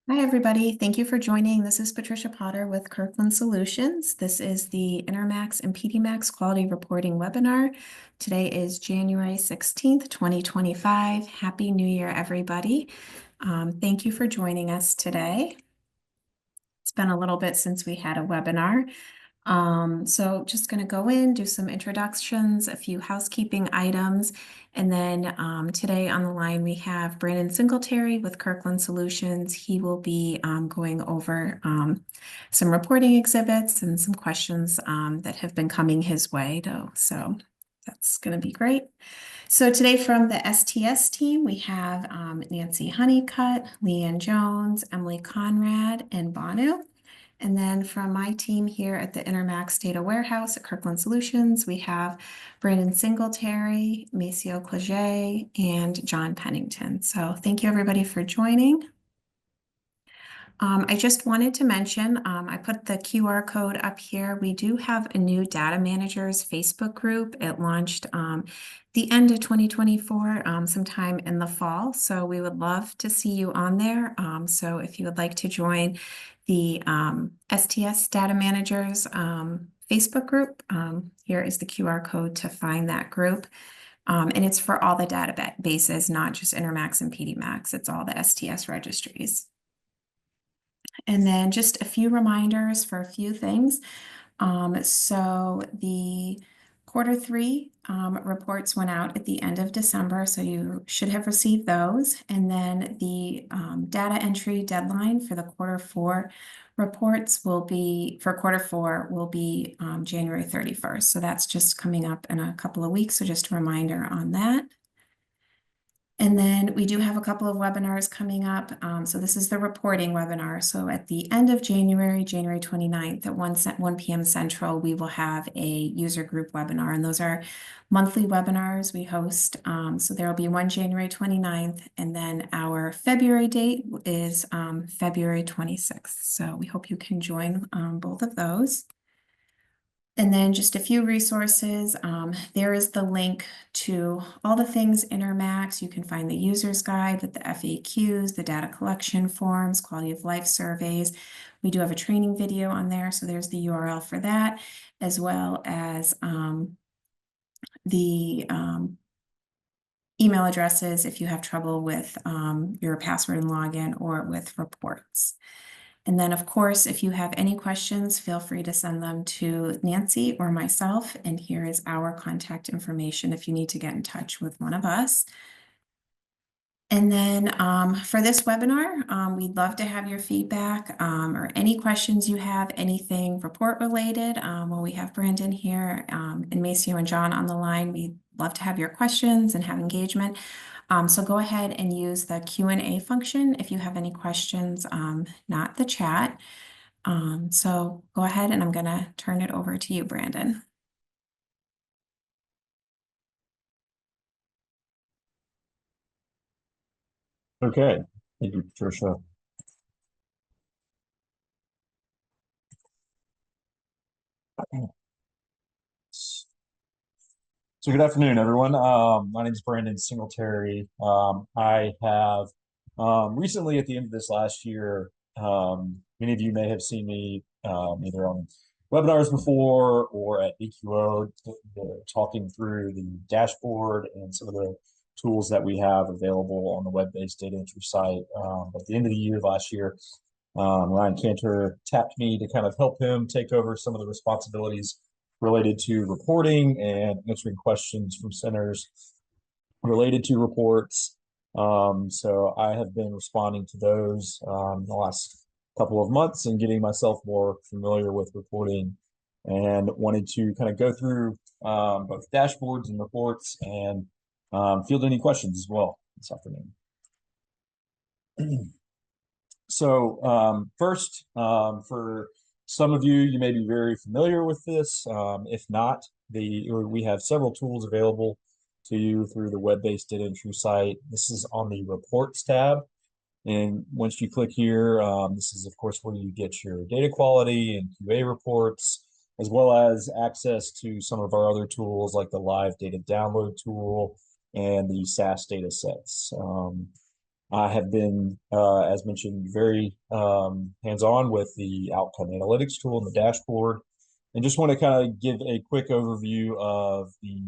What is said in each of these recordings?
Hi, everybody. Thank you for joining. This is Patricia Potter with Kirkland Solutions. This is the Intermacs and Pedimacs Quality Reporting webinar. Today is January 16th, 2025. Happy New Year, everybody. Thank you for joining us today. It's been a little bit since we had a webinar. So just going to go in, do some introductions, a few housekeeping items, and then today on the line we have Brandon Singletary with Kirkland Solutions. He will be going over some reporting exhibits and some questions that have been coming his way, though. So that's going to be great. So today from the STS team, we have Nancy Honeycutt, Leanne Jones, Emily Conrad, and Banu. And then from my team here at the Intermacs Data Warehouse at Kirkland Solutions, we have Brandon Singletary, Maceo Cloget, and John Pennington. So thank you everybody for joining. I just wanted to mention, I put the QR code up here. We do have a new Data Managers Facebook group. It launched the end of 2024, sometime in the fall. So we would love to see you on there. So if you would like to join the STS Data Managers Facebook group, here is the QR code to find that group. And it's for all the databases, not just Intermacs and Pedimacs. It's all the STS registries. And then just a few reminders for a few things. So the Q3 reports went out at the end of December, so you should have received those. And then the data entry deadline for the Q4 reports will be, for Q4 will be January 31st. So that's just coming up in a couple of weeks. So just a reminder on that. And then we do have a couple of webinars coming up. So this is the reporting webinar. So at the end of January, January 29th at 1 p.m. Central, we will have a user group webinar. And those are monthly webinars we host. So there will be one January 29th. And then our February date is February 26th. So we hope you can join both of those. And then just a few resources. There is the link to all the things Intermacs. You can find the user's guide with the FAQs, the data collection forms, quality of life surveys. We do have a training video on there, so there's the URL for that, as well as the email addresses if you have trouble with your password and login or with reports. And then, of course, if you have any questions, feel free to send them to Nancy or myself. And here is our contact information if you need to get in touch with one of us. And then for this webinar, we'd love to have your feedback or any questions you have, anything report related. When we have Brandon here and Maceo and John on the line, we'd love to have your questions and have engagement. So go ahead and use the Q&A function if you have any questions, not the chat. So go ahead and I'm going to turn it over to you, Brandon. Okay, thank you, Patricia. So good afternoon, everyone. My name is Brandon Singletary. I have recently, at the end of this last year, many of you may have seen me either on webinars before or at BQO talking through the dashboard and some of the tools that we have available on the web-based data entry site. At the end of the year last year, Ryan Cantor tapped me to kind of help him take over some of the responsibilities related to reporting and answering questions from centers related to reports. So I have been responding to those the last couple of months and getting myself more familiar with reporting, and wanted to kind of go through both dashboards and reports and field any questions as well this afternoon. So first, for some of you, you may be very familiar with this. If not, we have several tools available to you through the web-based data entry site. This is on the Reports tab. And once you click here, this is, of course, where you get your data quality and QA reports, as well as access to some of our other tools like the live data download tool and the SAS data sets. I have been, as mentioned, very hands-on with the outcome analytics tool and the dashboard, and just want to kind of give a quick overview of the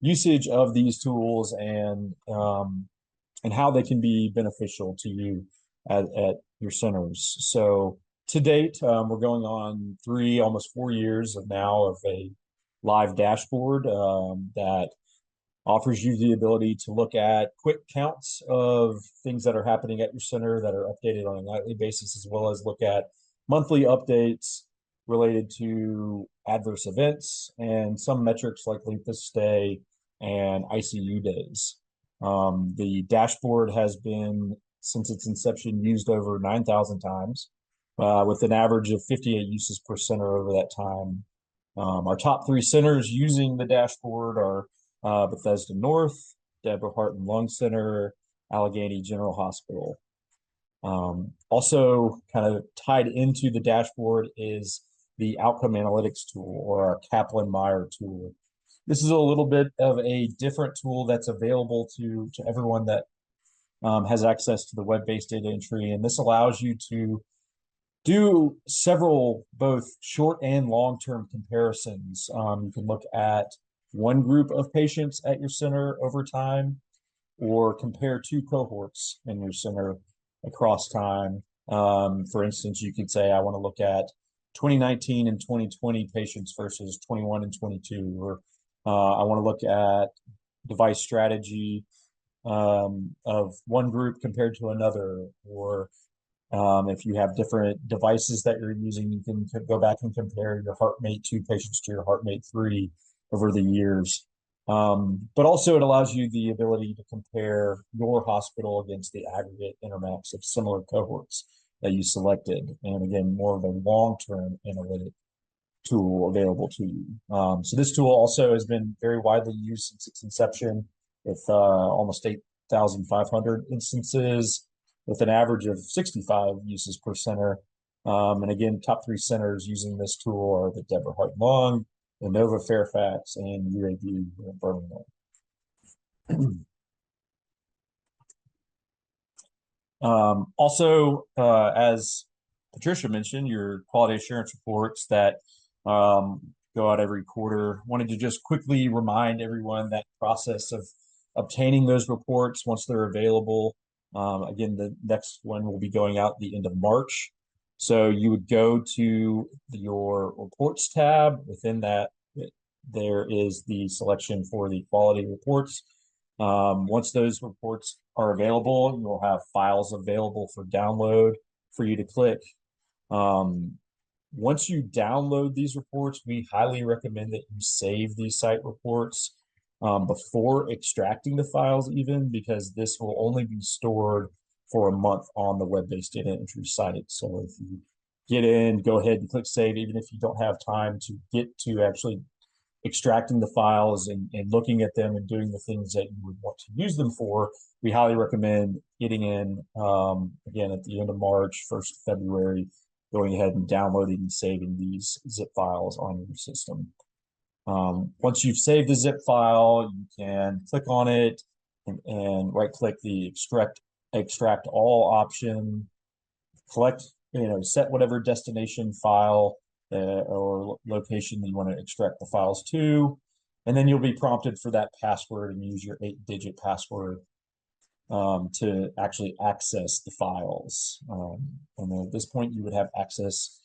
usage of these tools and how they can be beneficial to you at your centers. So to date, we're going on almost 4 years of a live dashboard that offers you the ability to look at quick counts of things that are happening at your center that are updated on a nightly basis, as well as look at monthly updates related to adverse events and some metrics like length of stay and ICU days. The dashboard has been, since its inception, used over 9,000 times, with an average of 58 uses per center over that time. Our top three centers using the dashboard are Bethesda North, Deborah Hart and Lung Center, Allegheny General Hospital. Also kind of tied into the dashboard is the outcome analytics tool, or our Kaplan-Meier tool. This is a little bit of a different tool that's available to everyone that has access to the web-based data entry. And this allows you to do several both short and long-term comparisons. You can look at one group of patients at your center over time, or compare two cohorts in your center across time. For instance, you could say, I want to look at 2019 and 2020 patients versus 21 and 22, or I want to look at device strategy of one group compared to another, or if you have different devices that you're using, you can go back and compare your HeartMate 2 patients to your HeartMate 3 over the years. But also it allows you the ability to compare your hospital against the aggregate Intermacs of similar cohorts that you selected. And again, more of a long-term analytic tool available to you. So this tool also has been very widely used since its inception, with almost 8,500 instances, with an average of 65 uses per center. And again, top three centers using this tool are the Deborah Hart Lung, Inova Fairfax, and UAB in Birmingham. Also, as Patricia mentioned, your quality assurance reports that go out every quarter. Wanted to just quickly remind everyone that process of obtaining those reports once they're available. Again, the next one will be going out the end of March. So you would go to your reports tab. Within that, there is the selection for the quality reports. Once those reports are available, you'll have files available for download for you to click. Once you download these reports, we highly recommend that you save these site reports before extracting the files, even, because this will only be stored for a month on the web-based data entry site. So if you get in, go ahead and click save, even if you don't have time to get to actually extracting the files and looking at them and doing the things that you would want to use them for. We highly recommend getting in, again, at the end of March, 1st of February, going ahead and downloading and saving these zip files on your system. Once you've saved the zip file, you can click on it and right-click the extract all option, set whatever destination file or location that you want to extract the files to, and then you'll be prompted for that password, and use your 8-digit password to actually access the files. And then at this point, you would have access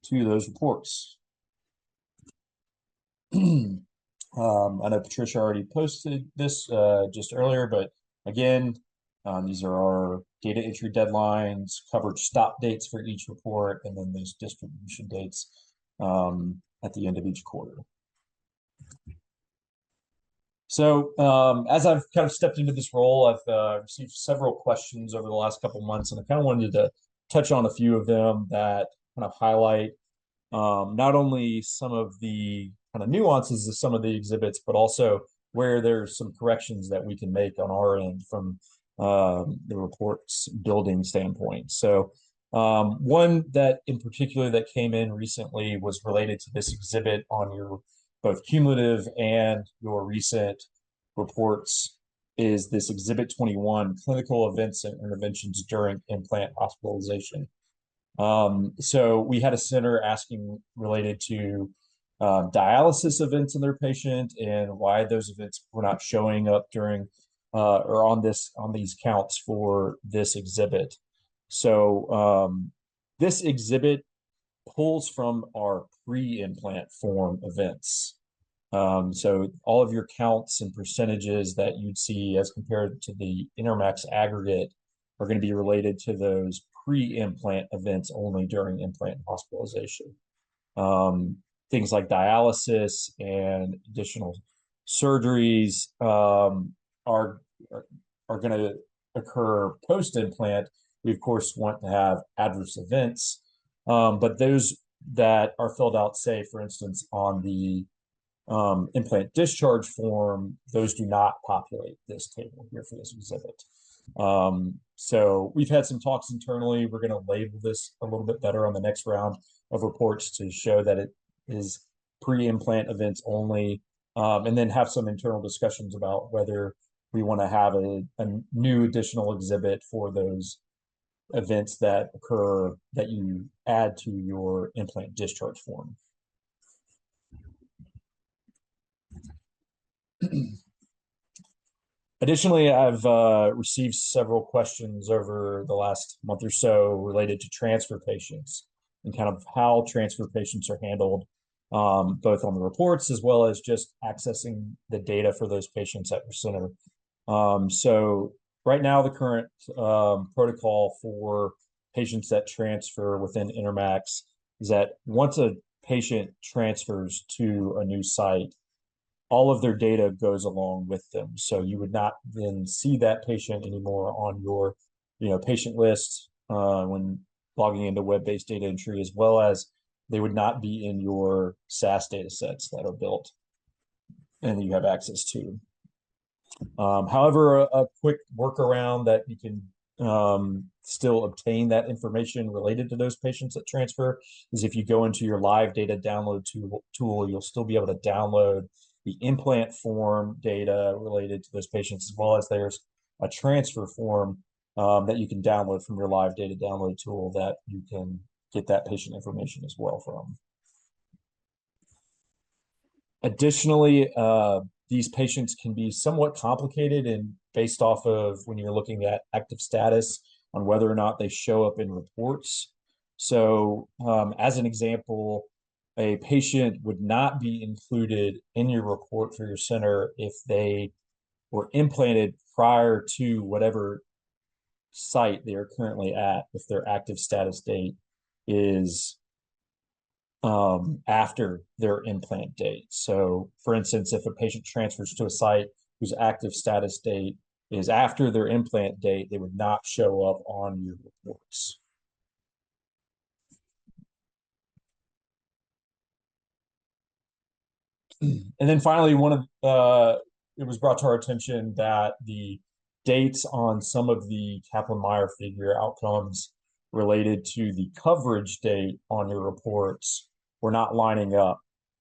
to those reports. I know Patricia already posted this just earlier, but again, these are our data entry deadlines, coverage stop dates for each report, and then those distribution dates at the end of each quarter. So as I've kind of stepped into this role, I've received several questions over the last couple of months, and I kind of wanted to touch on a few of them that kind of highlight not only some of the kind of nuances of some of the exhibits, but also where there's some corrections that we can make on our end from the reports building standpoint. So one that in particular that came in recently was related to this exhibit on your both cumulative and your recent reports is this Exhibit 21, clinical events and interventions during implant hospitalization. So we had a center asking related to dialysis events in their patient and why those events were not showing up during or on these counts for this exhibit. So this exhibit pulls from our pre-implant form events. So all of your counts and percentages that you'd see as compared to the Intermacs aggregate are going to be related to those pre-implant events only during implant hospitalization. Things like dialysis and additional surgeries are going to occur post-implant. We, of course, want to have adverse events, but those that are filled out, say, for instance, on the implant discharge form, those do not populate this table here for this exhibit. So we've had some talks internally. We're going to label this a little bit better on the next round of reports to show that it is pre-implant events only, and then have some internal discussions about whether we want to have a new additional exhibit for those events that occur that you add to your implant discharge form. Additionally, I've received several questions over the last month or so related to transfer patients and kind of how transfer patients are handled, both on the reports as well as just accessing the data for those patients at your center. So right now, the current protocol for patients that transfer within Intermacs is that once a patient transfers to a new site, all of their data goes along with them. So you would not then see that patient anymore on your, patient list when logging into web-based data entry, as well as they would not be in your SaaS data sets that are built and you have access to. However, a quick workaround that you can still obtain that information related to those patients that transfer is if you go into your live data download tool, you'll still be able to download the implant form data related to those patients, as well as there's a transfer form that you can download from your live data download tool that you can get that patient information as well from. Additionally, these patients can be somewhat complicated and based off of when you're looking at active status on whether or not they show up in reports. So as an example, a patient would not be included in your report for your center if they were implanted prior to whatever site they are currently at, if their active status date is after their implant date. So for instance, if a patient transfers to a site whose active status date is after their implant date, they would not show up on your reports. And then finally, it was brought to our attention that the dates on some of the Kaplan-Meier figure outcomes related to the coverage date on your reports were not lining up.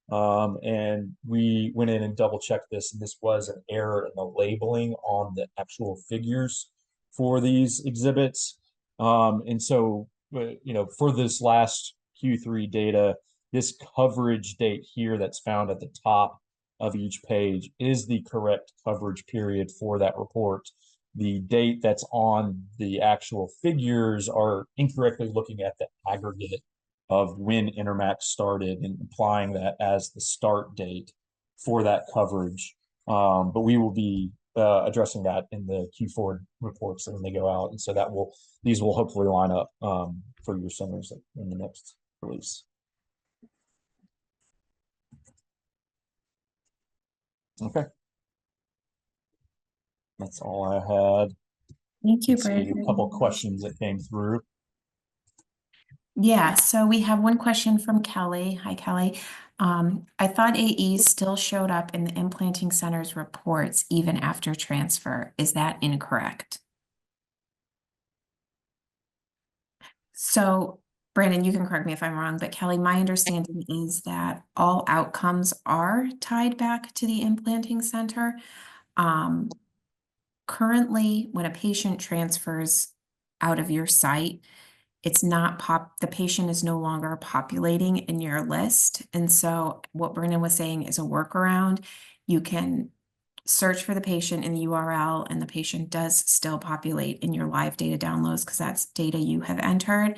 And we went in and double checked this, and this was an error in the labeling on the actual figures for these exhibits. And so, for this last Q3 data, this coverage date here that's found at the top of each page is the correct coverage period for that report. The date that's on the actual figures are incorrectly looking at the aggregate of when Intermacs started and applying that as the start date for that coverage. But we will be addressing that in the Q4 reports when they go out. And so these will hopefully line up for your centers in the next release. Okay. That's all I had. Thank you, See Brandon. a couple questions that came through. Yeah, so we have one question from Kelly. Hi, Kelly. I thought AEs still showed up in the implanting center's reports even after transfer. Is that incorrect? So, Brandon, you can correct me if I'm wrong, but Kelly, my understanding is that all outcomes are tied back to the implanting center. currently, when a patient transfers out of your site, it's not the patient is no longer populating in your list. And so what Brandon was saying is a workaround. You can search for the patient in the URL and the patient does still populate in your live data downloads because that's data you have entered.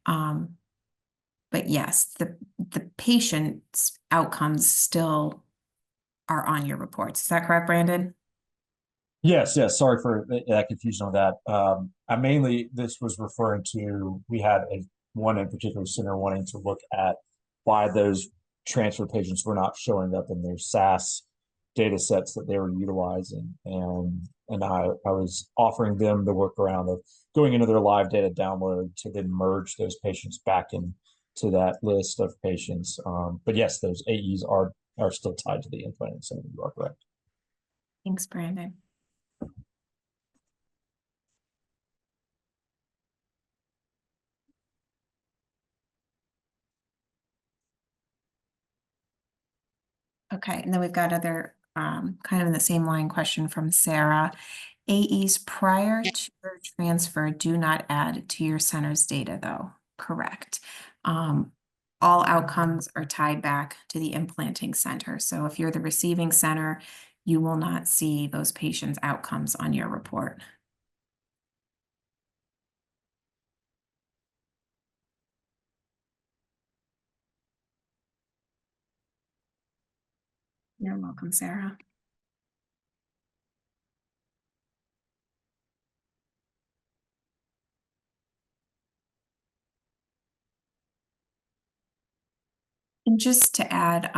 But yes, the patient's outcomes still are on your reports. Is that correct, Brandon? Yes, yes. Sorry for that confusion on that. This was referring to, we had one in particular center wanting to look at why those transfer patients were not showing up in their SAS data sets that they were utilizing. And I was offering them the workaround of going into their live data download to then merge those patients back into that list of patients. But yes, those AEs are still tied to the implanting center. You are correct. Thanks, Brandon. Okay, and then we've got another kind of in the same line question from Sarah. AEs prior to their transfer do not add to your center's data, though. Correct. All outcomes are tied back to the implanting center. So if you're the receiving center, you will not see those patients' outcomes on your report. You're welcome, Sarah. And just to add,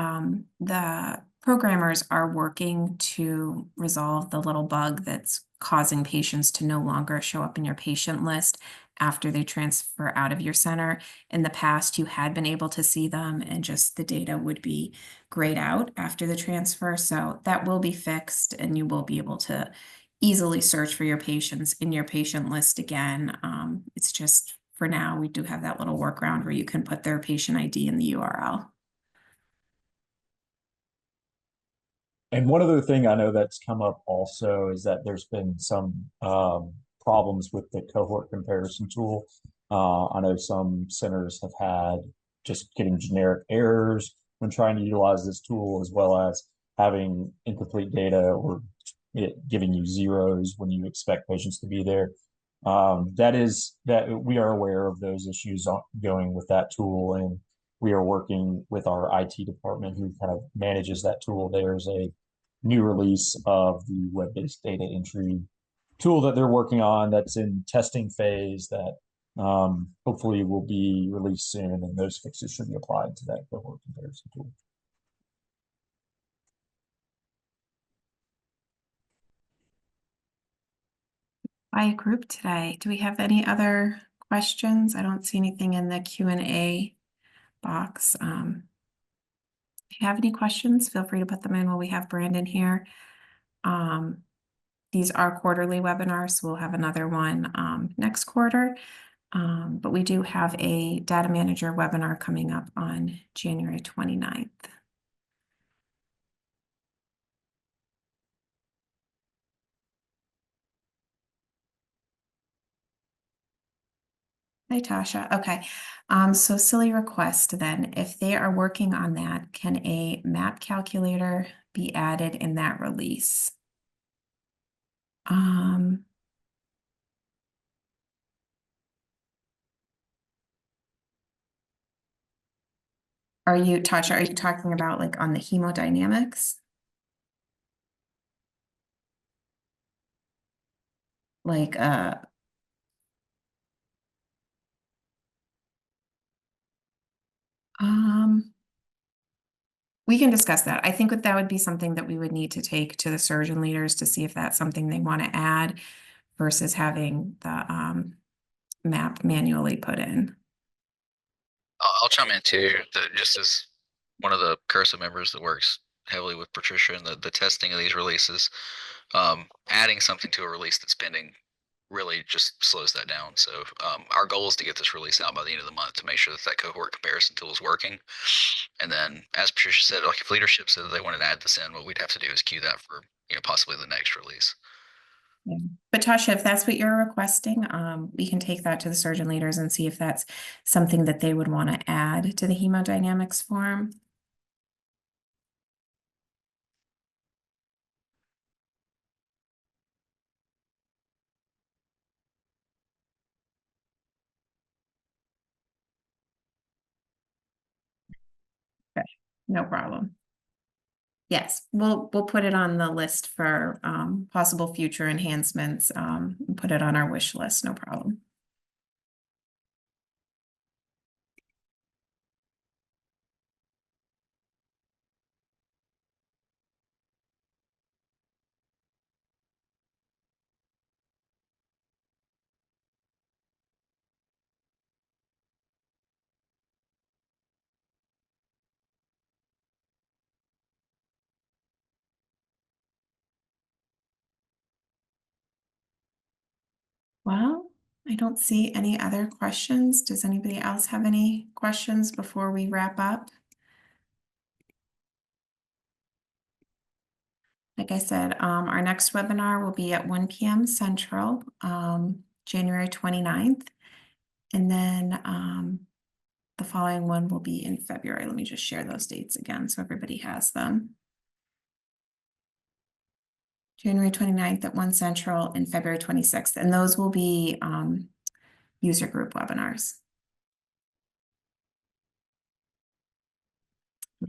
the programmers are working to resolve the little bug that's causing patients to no longer show up in your patient list after they transfer out of your center. In the past, you had been able to see them and just the data would be grayed out after the transfer. So that will be fixed and you will be able to easily search for your patients in your patient list again. It's just for now, we do have that little workaround where you can put their patient ID in the URL. And one other thing I know that's come up also is that there's been some problems with the cohort comparison tool. I know some centers have had just getting generic errors when trying to utilize this tool, as well as having incomplete data or it giving you zeros when you expect patients to be there. That we are aware of those issues going with that tool, and we are working with our IT department who kind of manages that tool. There's a new release of the web-based data entry tool that they're working on that's in testing phase that hopefully will be released soon, and those fixes should be applied to that cohort comparison tool. By a group today. Do we have any other questions? I don't see anything in the Q&A box. If you have any questions, feel free to put them in while we have Brandon here. These are quarterly webinars, so we'll have another one next quarter. But we do have a data manager webinar coming up on January 29th. Hey, Tasha. Okay. So silly request then, if they are working on that, can a map calculator be added in that release? Tasha, are you talking about like on the hemodynamics? Like, we can discuss that. I think that would be something that we would need to take to the surgeon leaders to see if that's something they want to add versus having the map manually put in. I'll chime in too, just as one of the Cursive members that works heavily with Patricia and the testing of these releases. Adding something to a release that's pending really just slows that down. So our goal is to get this release out by the end of the month to make sure that cohort comparison tool is working. And then, as Patricia said, like if leadership said they wanted to add this in, what we'd have to do is queue that for possibly the next release. Yeah. But Tasha, if that's what you're requesting, we can take that to the surgeon leaders and see if that's something that they would want to add to the hemodynamics form. Okay, no problem. Yes, we'll put it on the list for possible future enhancements. And put it on our wish list, no problem. Well, I don't see any other questions. Does anybody else have any questions before we wrap up? Like I said, our next webinar will be at 1 p.m. Central, January 29th. And then the following one will be in February. Let me just share those dates again so everybody has them. January 29th at 1 Central and February 26th. And those will be user group webinars.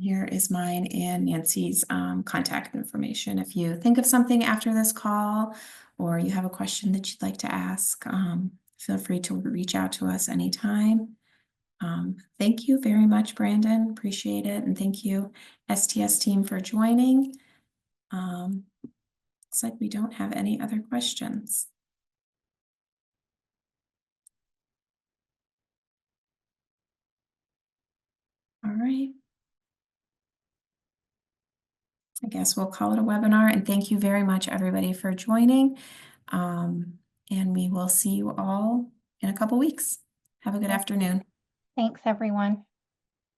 Here is mine and Nancy's contact information. If you think of something after this call or you have a question that you'd like to ask, feel free to reach out to us anytime. Thank you very much, Brandon. Appreciate it. And thank you, STS team, for joining. Looks like we don't have any other questions. All right. I guess we'll call it a webinar, and thank you very much, everybody, for joining. And we will see you all in a couple weeks. Have a good afternoon. Thanks, everyone.